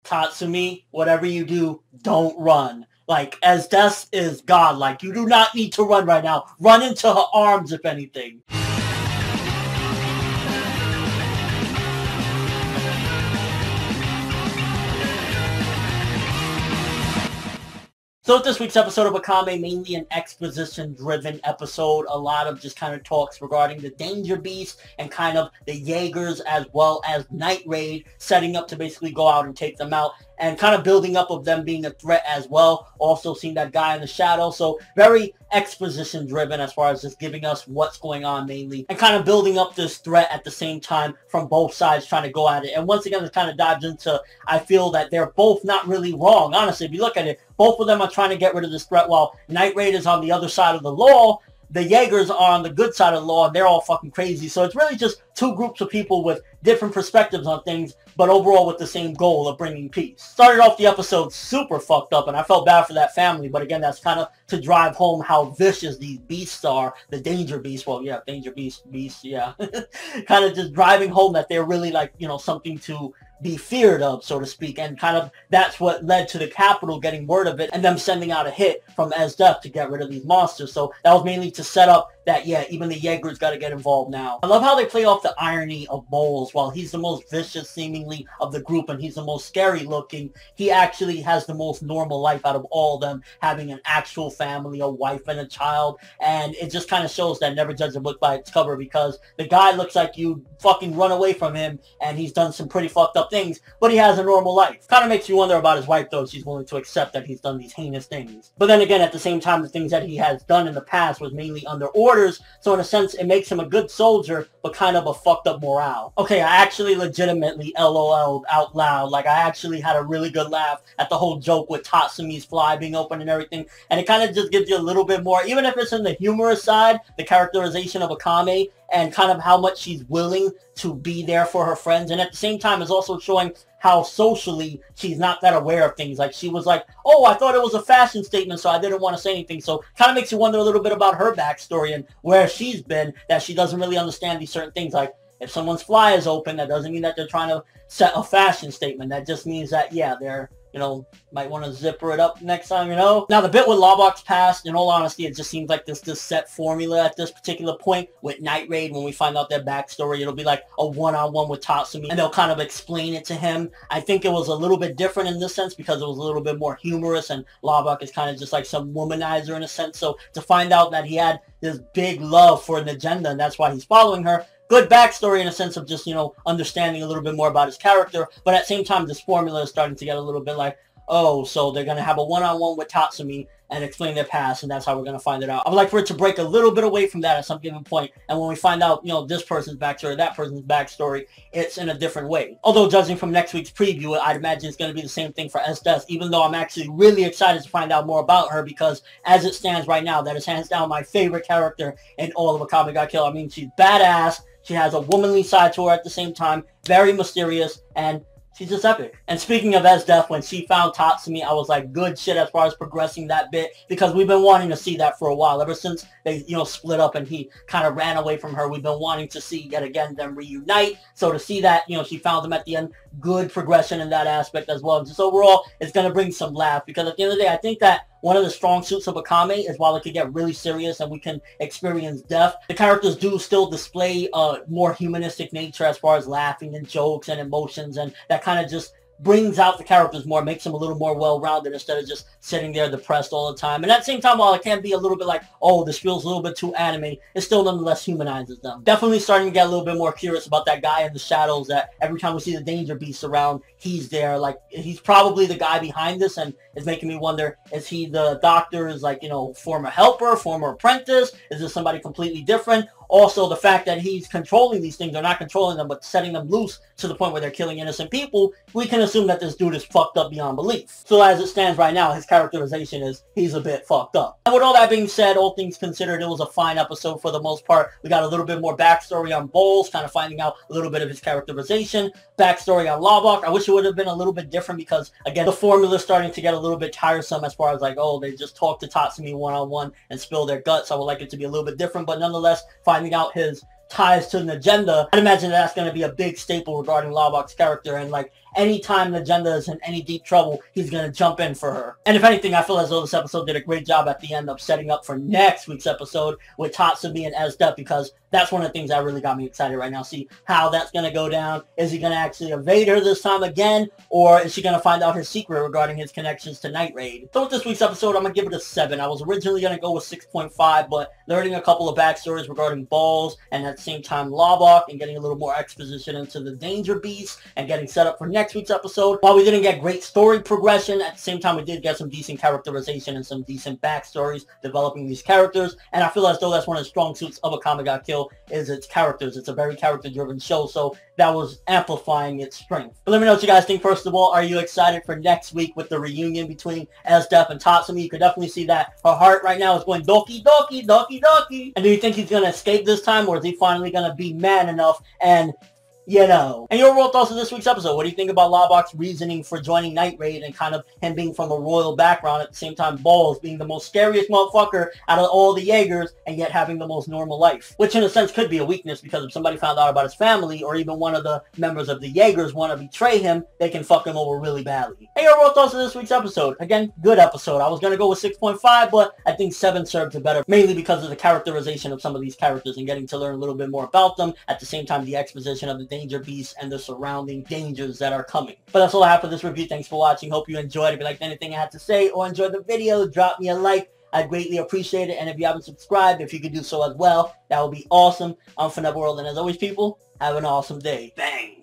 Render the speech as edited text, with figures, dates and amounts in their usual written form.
Tatsumi, whatever you do, don't run. Like, Esdeath is godlike. You do not need to run right now. Run into her arms, if anything. So with this week's episode of Akame, mainly an exposition-driven episode, a lot of just kind of talks regarding the Danger Beast and kind of the Jaegers as well as Night Raid, setting up to basically go out and take them out, and kind of building up of them being a threat as well. Also seeing that guy in the shadow, so very exposition-driven as far as just giving us what's going on mainly, and kind of building up this threat at the same time from both sides trying to go at it. And once again, it kind of dives into, I feel that they're both not really wrong. Honestly, if you look at it, both of them are trying to get rid of this threat while Night Raid is on the other side of the law. The Jaegers are on the good side of the law, and they're all fucking crazy. So it's really just two groups of people with different perspectives on things, but overall with the same goal of bringing peace. Started off the episode super fucked up, and I felt bad for that family, but again, that's kind of to drive home how vicious these beasts are, the Danger Beast. Well, yeah, Danger Beast, yeah. Kind of just driving home that they're really, like, you know, something to be feared of, so to speak, and kind of that's what led to the capital getting word of it and them sending out a hit from Esdeath to get rid of these monsters. So that was mainly to set up that, yeah, even the Jaegers got to get involved now. I love how they play off the irony of Bowles. While he's the most vicious seemingly of the group and he's the most scary looking, he actually has the most normal life out of all of them, having an actual family, a wife and a child. And it just kind of shows that never judge a book by its cover, because the guy looks like you fucking run away from him and he's done some pretty fucked up things, but he has a normal life. Kind of makes you wonder about his wife, though. She's willing to accept that he's done these heinous things. But then again, at the same time, the things that he has done in the past was mainly under orders. So in a sense, it makes him a good soldier, but kind of a fucked up morale. Okay, I actually legitimately LOL'd out loud. Like, I actually had a really good laugh at the whole joke with Tatsumi's fly being open and everything. And it kind of just gives you a little bit more, even if it's in the humorous side, the characterization of Akame, and kind of how much she's willing to be there for her friends. And at the same time, it's also showing how socially she's not that aware of things. Like, she was like, oh, I thought it was a fashion statement, so I didn't want to say anything. So kind of makes you wonder a little bit about her backstory and where she's been, that she doesn't really understand these certain things. Like, if someone's fly is open, that doesn't mean that they're trying to set a fashion statement. That just means that, yeah, they're, you know, might want to zipper it up next time, you know? Now, the bit with Lubbock's past, in all honesty, it just seems like this set formula at this particular point. With Night Raid, when we find out their backstory, it'll be like a one-on-one with Tatsumi, and they'll kind of explain it to him. I think it was a little bit different in this sense because it was a little bit more humorous, and Lubbock is kind of just like some womanizer in a sense. So to find out that he had this big love for an agenda, and that's why he's following her, good backstory in a sense of just, you know, understanding a little bit more about his character. But at the same time, this formula is starting to get a little bit like, oh, so they're going to have a one-on-one with Tatsumi and explain their past, and that's how we're going to find it out. I would like for it to break a little bit away from that at some given point, and when we find out, you know, this person's backstory, that person's backstory, it's in a different way. Although, judging from next week's preview, I'd imagine it's going to be the same thing for Esdeath, even though I'm actually really excited to find out more about her, because as it stands right now, that is hands down my favorite character in all of Akame ga Kill. I mean, she's badass, she has a womanly side to her at the same time, very mysterious, and she's just epic. And speaking of Esdeath, when she found Tatsumi, I was like, good shit as far as progressing that bit, because we've been wanting to see that for a while. Ever since they, you know, split up and he kind of ran away from her, we've been wanting to see yet again them reunite. So to see that, you know, she found him at the end, good progression in that aspect as well. Just overall, it's going to bring some laugh, because at the end of the day, I think that one of the strong suits of Akame is while it could get really serious and we can experience death, the characters do still display a more humanistic nature as far as laughing and jokes and emotions, and that kind of just brings out the characters more, makes them a little more well-rounded instead of just sitting there depressed all the time. And at the same time, while it can be a little bit like, oh, this feels a little bit too anime, it still nonetheless humanizes them. Definitely starting to get a little bit more curious about that guy in the shadows, that every time we see the Danger Beast around, he's there. Like, he's probably the guy behind this, and it's making me wonder, is he the doctor's, like, you know, former helper, former apprentice? Is this somebody completely different? Also, the fact that he's controlling these things, or not controlling them, but setting them loose to the point where they're killing innocent people, we can assume that this dude is fucked up beyond belief. So as it stands right now, his characterization is he's a bit fucked up. And with all that being said, all things considered, it was a fine episode for the most part. We got a little bit more backstory on Bowles, kind of finding out a little bit of his characterization, backstory on Lubbock. I wish it would have been a little bit different because, again, the formula is starting to get a little bit tiresome as far as like, oh, they just talk to Tatsumi one-on-one and spill their guts. I would like it to be a little bit different, but nonetheless, finding out his ties to an agenda, I'd imagine that's going to be a big staple regarding Lubbock's character. And like, anytime the agenda is in any deep trouble, he's going to jump in for her. And if anything, I feel as though this episode did a great job at the end of setting up for next week's episode with Tatsumi and Esdeath, because that's one of the things that really got me excited right now. See how that's going to go down. Is he going to actually evade her this time again? Or is she going to find out his secret regarding his connections to Night Raid? So with this week's episode, I'm going to give it a 7. I was originally going to go with 6.5, but learning a couple of backstories regarding Balls and at the same time Lubbock and getting a little more exposition into the Danger Beast and getting set up for next week's episode. While we didn't get great story progression, at the same time we did get some decent characterization and some decent backstories developing these characters. And I feel as though that's one of the strong suits of Akame Got Killed is its characters. It's a very character-driven show, so that was amplifying its strength. But let me know what you guys think. First of all, are you excited for next week with the reunion between Esdeath and Tatsumi? You could definitely see that her heart right now is going doki doki doki doki. And do you think he's going to escape this time, or is he finally going to be man enough and you know? And your overall thoughts of this week's episode. What do you think about Lubbock's reasoning for joining Night Raid and kind of him being from a royal background, at the same time Balls being the most scariest motherfucker out of all the Jaegers and yet having the most normal life? Which in a sense could be a weakness, because if somebody found out about his family or even one of the members of the Jaegers want to betray him, they can fuck him over really badly. Hey, your overall thoughts of this week's episode. Again, good episode. I was going to go with 6.5, but I think 7 served it better, mainly because of the characterization of some of these characters and getting to learn a little bit more about them. At the same time, the exposition of the Danger Beast and the surrounding dangers that are coming. But that's all I have for this review. Thanks for watching. Hope you enjoyed. If you liked anything I had to say or enjoyed the video, drop me a like. I'd greatly appreciate it. And if you haven't subscribed, if you could do so as well, that would be awesome. I'm ForneverWorld, and as always, people, have an awesome day. Bang!